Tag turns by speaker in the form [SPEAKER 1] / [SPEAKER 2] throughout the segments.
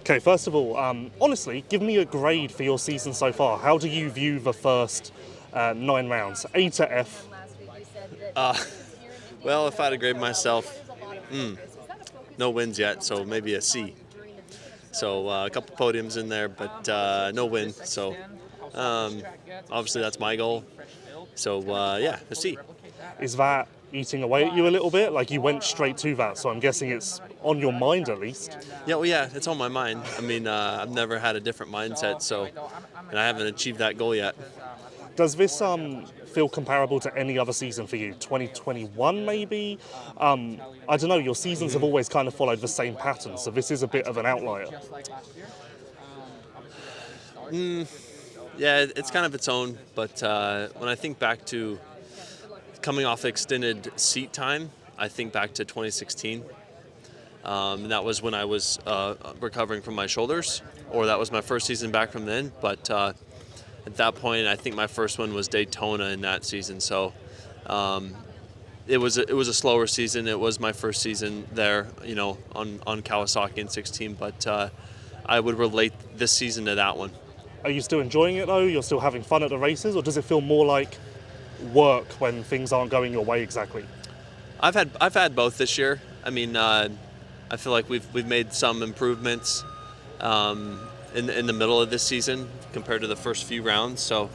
[SPEAKER 1] Okay, first of all, honestly, give me a grade for your season so far. How do you view the first 9 rounds? A to F.
[SPEAKER 2] Well, if I had to grade myself, no wins yet, so maybe a C. So a couple podiums in there, but no win. So obviously that's my goal. So yeah, a C.
[SPEAKER 1] Is that eating away at you a little bit? Like you went straight to that, so I'm guessing it's on your mind at least.
[SPEAKER 2] Yeah, well, yeah, it's on my mind. I mean, I've never had a different mindset, so, and I haven't achieved that goal yet.
[SPEAKER 1] Does this feel comparable to any other season for you? 2021 maybe? I don't know, your seasons have always kind of followed the same pattern, so this is a bit of an outlier.
[SPEAKER 2] Yeah, it's kind of its own, but when I think back to coming off extended seat time, I think back to 2016. And that was when I was recovering from my shoulders, or that was my first season back from then. But at that point, I think my first one was Daytona in that season. So it was a slower season. It was my first season there, on Kawasaki in 16. But I would relate this season to that one.
[SPEAKER 1] Are you still enjoying it though? You're still having fun at the races, or does it feel more like work when things aren't going your way exactly?
[SPEAKER 2] I've had both this year. I mean, I feel like we've made some improvements in the middle of this season compared to the first few rounds. So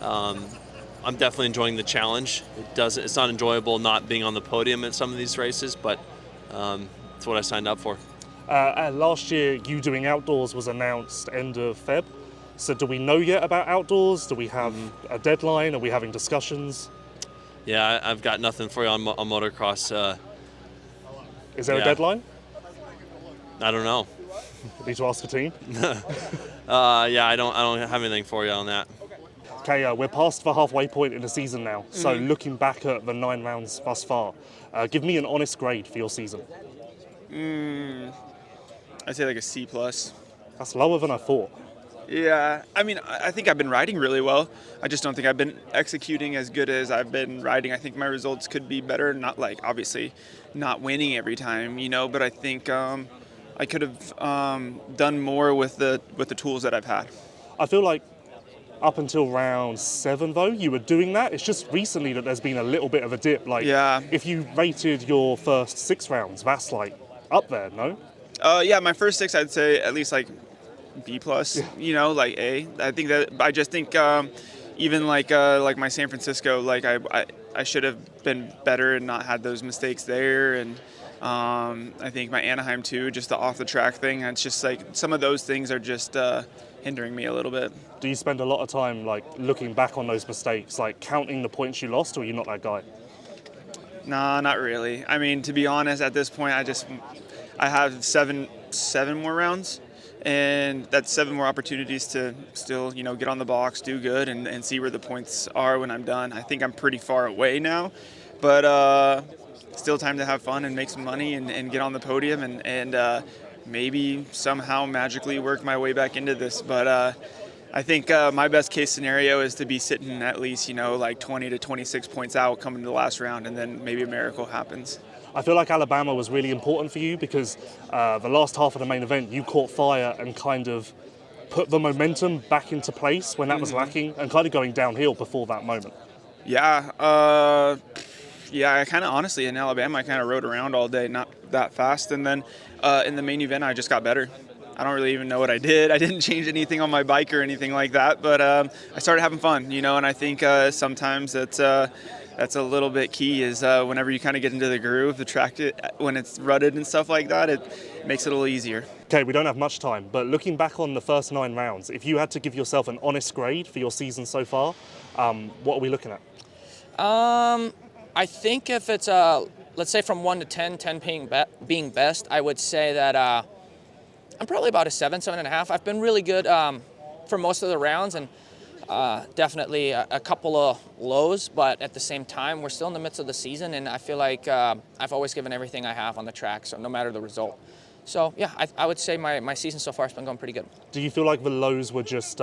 [SPEAKER 2] I'm definitely enjoying the challenge. It's not enjoyable not being on the podium at some of these races, but it's what I signed up for.
[SPEAKER 1] Last year, you doing outdoors was announced end of Feb. So do we know yet about outdoors? Do we have a deadline? Are we having discussions?
[SPEAKER 2] Yeah, I've got nothing for you on motocross.
[SPEAKER 1] Is there a deadline?
[SPEAKER 2] I don't know.
[SPEAKER 1] Need to ask the team.
[SPEAKER 2] Yeah, I don't have anything for you on that.
[SPEAKER 1] Okay, we're past the halfway point in the season now. So looking back at the 9 rounds thus far, give me an honest grade for your season.
[SPEAKER 3] I'd say like a C+.
[SPEAKER 1] That's lower than I thought.
[SPEAKER 3] Yeah, I mean, I think I've been riding really well. I just don't think I've been executing as good as I've been riding. I think my results could be better. Not like, obviously, not winning every time, but I think I could have done more with the tools that I've had.
[SPEAKER 1] I feel like up until round 7, though, you were doing that. It's just recently that there's been a little bit of a dip. Like,
[SPEAKER 3] yeah.
[SPEAKER 1] If you rated your first 6 rounds, that's like up there, no?
[SPEAKER 3] Yeah, my first 6, I'd say at least like B+, like A. I just think even like my San Francisco, like I should have been better and not had those mistakes there. And I think my Anaheim too, just the off the track thing. It's just like some of those things are just hindering me a little bit.
[SPEAKER 1] Do you spend a lot of time like looking back on those mistakes, like counting the points you lost, or are you not that guy?
[SPEAKER 3] Nah, not really. I mean, to be honest, at this point, I have seven more rounds. And that's 7 more opportunities to still, get on the box, do good, and see where the points are when I'm done. I think I'm pretty far away now, but still time to have fun and make some money and get on the podium and maybe somehow magically work my way back into this. But I think my best case scenario is to be sitting at least, like 20 to 26 points out coming to the last round, and then maybe a miracle happens.
[SPEAKER 1] I feel like Alabama was really important for you because the last half of the main event, you caught fire and kind of put the momentum back into place when that was lacking and kind of going downhill before that moment.
[SPEAKER 3] Yeah, I kind of honestly in Alabama, I kind of rode around all day, not that fast. And then in the main event, I just got better. I don't really even know what I did. I didn't change anything on my bike or anything like that, but I started having fun, and I think sometimes that's a little bit key is whenever you kind of get into the groove, the track, when it's rutted and stuff like that, it makes it a little easier.
[SPEAKER 1] Okay, we don't have much time, but looking back on the first 9 rounds, if you had to give yourself an honest grade for your season so far, what are we looking at?
[SPEAKER 4] I think if it's, let's say from 1 to 10, 10 being best, I would say that I'm probably about a 7.5. I've been really good for most of the rounds, and definitely a couple of lows, but at the same time, we're still in the midst of the season, and I feel like I've always given everything I have on the track, so no matter the result. So yeah, I would say my season so far has been going pretty good.
[SPEAKER 1] Do you feel like the lows were just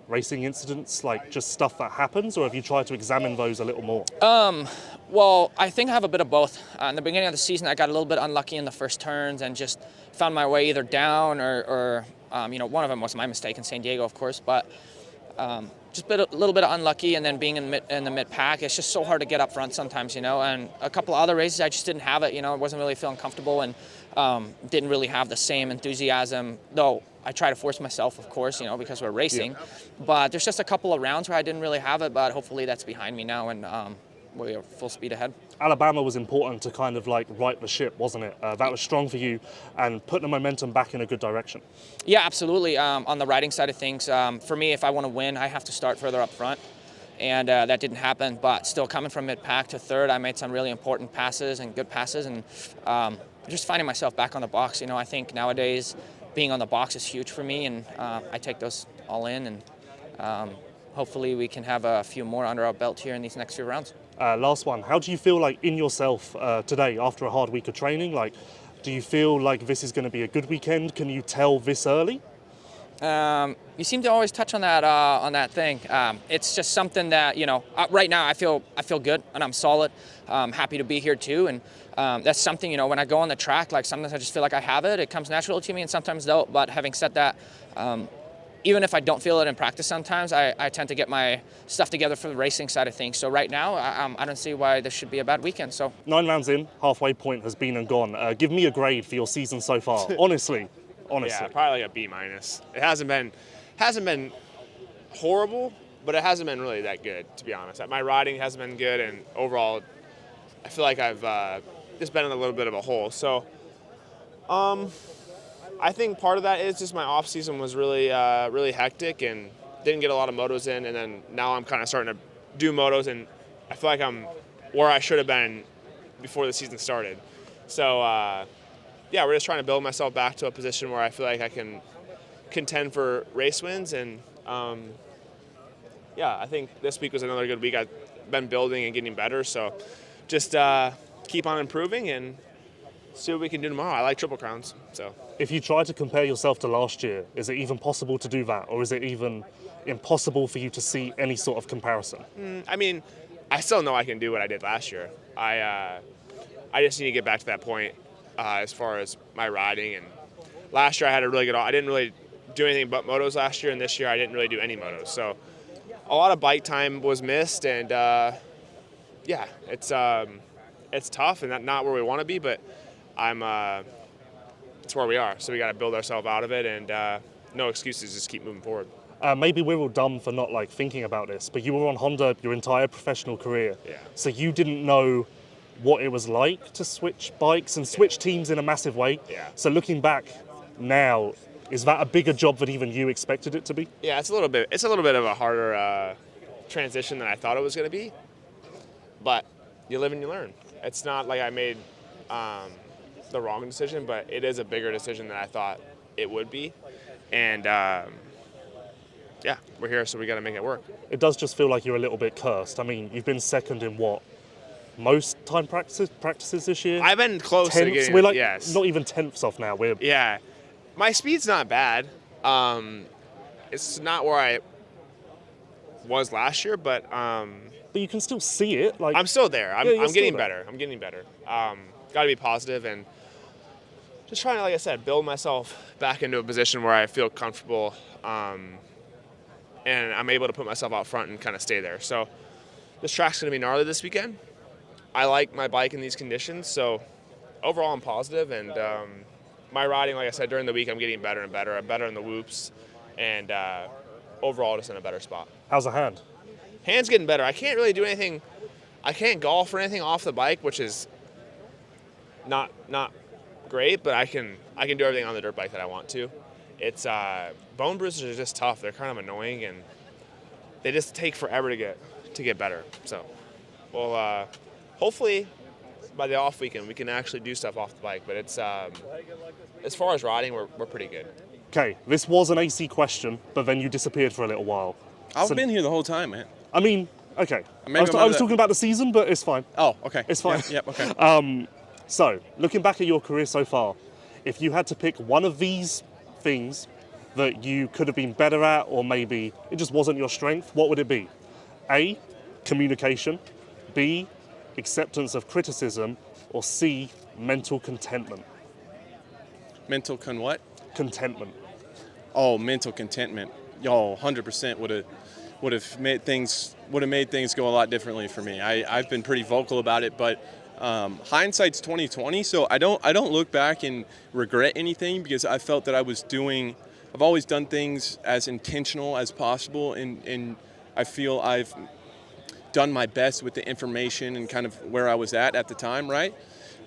[SPEAKER 1] racing incidents, like just stuff that happens, or have you tried to examine those a little more?
[SPEAKER 4] Well, I think I have a bit of both. In the beginning of the season, I got a little bit unlucky in the first turns and just found my way either down or one of them was my mistake in San Diego, of course, but just a little bit of unlucky, and then being in the mid pack, it's just so hard to get up front sometimes, and a couple of other races I just didn't have it, I wasn't really feeling comfortable and didn't really have the same enthusiasm, though I try to force myself, of course, because we're racing, but there's just a couple of rounds where I didn't really have it, but hopefully that's behind me now, and we're full speed ahead.
[SPEAKER 1] Alabama was important to kind of like right the ship, wasn't it? That was strong for you and put the momentum back in a good direction.
[SPEAKER 4] Yeah, absolutely. On the riding side of things, for me, if I want to win, I have to start further up front. And that didn't happen, but still coming from mid-pack to third, I made some really important passes and good passes, and just finding myself back on the box. I think nowadays being on the box is huge for me, and I take those all in, and hopefully we can have a few more under our belt here in these next few rounds.
[SPEAKER 1] Last one, how do you feel like in yourself today after a hard week of training? Like, do you feel like this is going to be a good weekend? Can you tell this early?
[SPEAKER 4] You seem to always touch on that thing. It's just something that, right now I feel good and I'm solid. Happy to be here too. And that's something, when I go on the track, like sometimes I just feel like I have it. It comes natural to me and sometimes don't. But having said that, even if I don't feel it in practice sometimes, I tend to get my stuff together for the racing side of things. So right now, I don't see why this should be a bad weekend. So
[SPEAKER 1] 9 rounds in, halfway point has been and gone. Give me a grade for your season so far, honestly.
[SPEAKER 5] Yeah, probably like a B-. It hasn't been horrible, but it hasn't been really that good, to be honest. My riding hasn't been good, and overall, I feel like I've just been in a little bit of a hole. So, I think part of that is just my off season was really hectic and didn't get a lot of motos in, and then now I'm kind of starting to do motos, and I feel like I'm where I should have been before the season started. So. Yeah, we're just trying to build myself back to a position where I feel like I can contend for race wins. And, I think this week was another good week. I've been building and getting better. So just keep on improving and see what we can do tomorrow. I like Triple Crowns. So
[SPEAKER 1] if you try to compare yourself to last year, is it even possible to do that? Or is it even impossible for you to see any sort of comparison?
[SPEAKER 5] I still know I can do what I did last year. I just need to get back to that point. As far as my riding, and last year I had a really good. I didn't really do anything but motos last year, and this year I didn't really do any motos. So a lot of bike time was missed, and it's tough and not where we want to be, but it's where we are. So we got to build ourselves out of it, and no excuses. Just keep moving forward.
[SPEAKER 1] Maybe we're all dumb for not like thinking about this, but you were on Honda your entire professional career, so you didn't know what it was like to switch bikes and switch teams in a massive way. So looking back now, is that a bigger job than even you expected it to be?
[SPEAKER 5] Yeah, it's a little bit of a harder transition than I thought it was going to be. But you live and you learn. It's not like I made the wrong decision, but it is a bigger decision than I thought it would be. And we're here, so we got to make it work.
[SPEAKER 1] It does just feel like you're a little bit cursed. I mean, you've been second in what? Most time practices this year?
[SPEAKER 5] I've been close to getting,
[SPEAKER 1] we're like
[SPEAKER 5] yes.
[SPEAKER 1] Not even tenths off now.
[SPEAKER 5] My speed's not bad. It's not where I was last year, but
[SPEAKER 1] you can still see it. Like
[SPEAKER 5] I'm still there. I'm getting better. I'm getting better. Got to be positive and just trying to, like I said, build myself back into a position where I feel comfortable, and I'm able to put myself out front and kind of stay there. So this track's going to be gnarly this weekend. I like my bike in these conditions, so overall I'm positive, and my riding, like I said, during the week I'm getting better and better. I'm better in the whoops, and overall just in a better spot.
[SPEAKER 1] How's the hand?
[SPEAKER 5] Hand's getting better. I can't really do anything. I can't golf or anything off the bike, which is not great, but I can do everything on the dirt bike that I want to. It's bone bruises are just tough. They're kind of annoying, and they just take forever to get better. So, well. Hopefully, by the off weekend, we can actually do stuff off the bike. But it's as far as riding, we're pretty good.
[SPEAKER 1] Okay, this was an AC question, but then you disappeared for a little while.
[SPEAKER 6] I've been here the whole time, man.
[SPEAKER 1] I mean, okay. I was talking about the season, but it's fine.
[SPEAKER 6] Oh, okay.
[SPEAKER 1] It's fine.
[SPEAKER 6] Yep, okay.
[SPEAKER 1] So, looking back at your career so far, If you had to pick one of these things that you could have been better at, or maybe it just wasn't your strength, what would it be? A, communication. B, acceptance of criticism. Or C, mental contentment.
[SPEAKER 6] Mental what?
[SPEAKER 1] Contentment.
[SPEAKER 6] Oh, mental contentment. 100% would have made things go a lot differently for me. I've been pretty vocal about it, but hindsight's 2020. So I don't look back and regret anything, because I felt that I've always done things as intentional as possible, and I feel I've done my best with the information and kind of where I was at the time, right?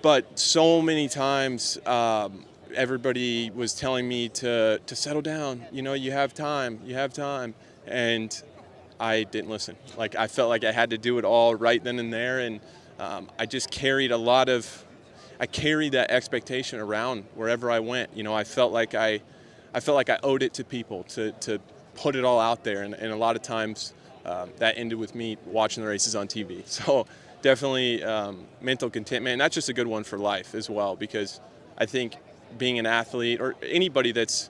[SPEAKER 6] But so many times everybody was telling me to settle down, you have time, and I didn't listen. Like, I felt like I had to do it all right then and there, and I just carried that expectation around wherever I went. I felt like I owed it to people to put it all out there, and a lot of times that ended with me watching the races on TV. So definitely mental contentment, and that's just a good one for life as well, because I think being an athlete, or anybody that's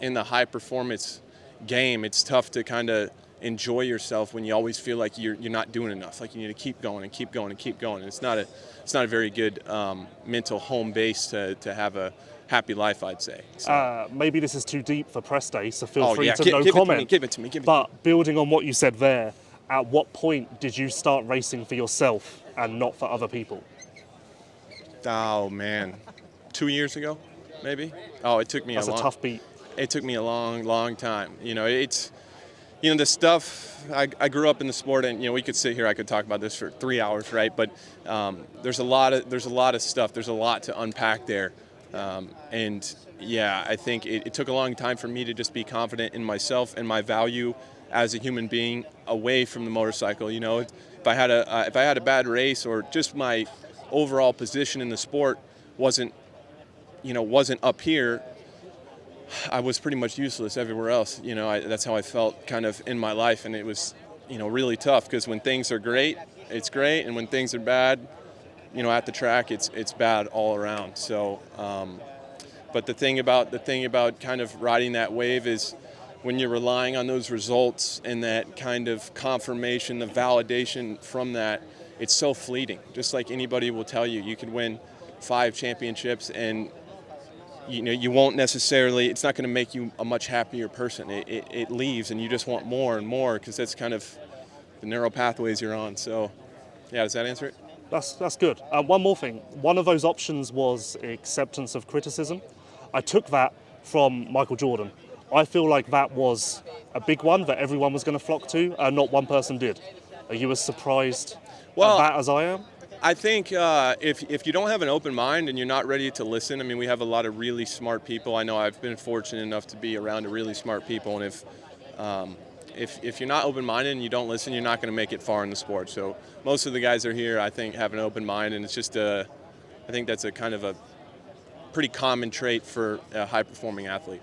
[SPEAKER 6] in the high performance game, it's tough to kind of enjoy yourself when you always feel like you're not doing enough. Like, you need to keep going and keep going and keep going. And it's not a very good mental home base to have a happy life, I'd say. So.
[SPEAKER 1] Maybe this is too deep for press day, so feel free to
[SPEAKER 6] give
[SPEAKER 1] no comment.
[SPEAKER 6] Give it to me.
[SPEAKER 1] But building on what you said there, at what point did you start racing for yourself and not for other people?
[SPEAKER 6] Oh man, 2 years ago, maybe. Oh, it took me
[SPEAKER 1] That's a tough beat.
[SPEAKER 6] It took me a long time. It's the stuff. I grew up in the sport, and we could sit here. I could talk about this for 3 hours, right? But there's a lot of stuff. There's a lot to unpack there. And yeah, I think it took a long time for me to just be confident in myself and my value as a human being away from the motorcycle. If I had a bad race, or just my overall position in the sport wasn't up here, I was pretty much useless everywhere else. That's how I felt kind of in my life, and it was really tough, because when things are great, it's great, and when things are bad, at the track, it's bad all around. So, but the thing about kind of riding that wave is, when you're relying on those results and that kind of confirmation, the validation from that, it's so fleeting. Just like anybody will tell you, you could win 5 championships, and you won't necessarily. It's not going to make you a much happier person. It leaves, and you just want more and more, because that's kind of the narrow pathways you're on. So, yeah, does that answer it?
[SPEAKER 1] That's good. One more thing. One of those options was acceptance of criticism. I took that from Michael Jordan. I feel like that was a big one that everyone was going to flock to, and not one person did. Are you as surprised at that as I am?
[SPEAKER 6] I think if you don't have an open mind and you're not ready to listen, I mean, we have a lot of really smart people. I know I've been fortunate enough to be around really smart people, and if you're not open-minded and you don't listen, you're not going to make it far in the sport. So most of the guys that are here, I think, have an open mind, and it's just I think that's a kind of a pretty common trait for a high-performing athlete.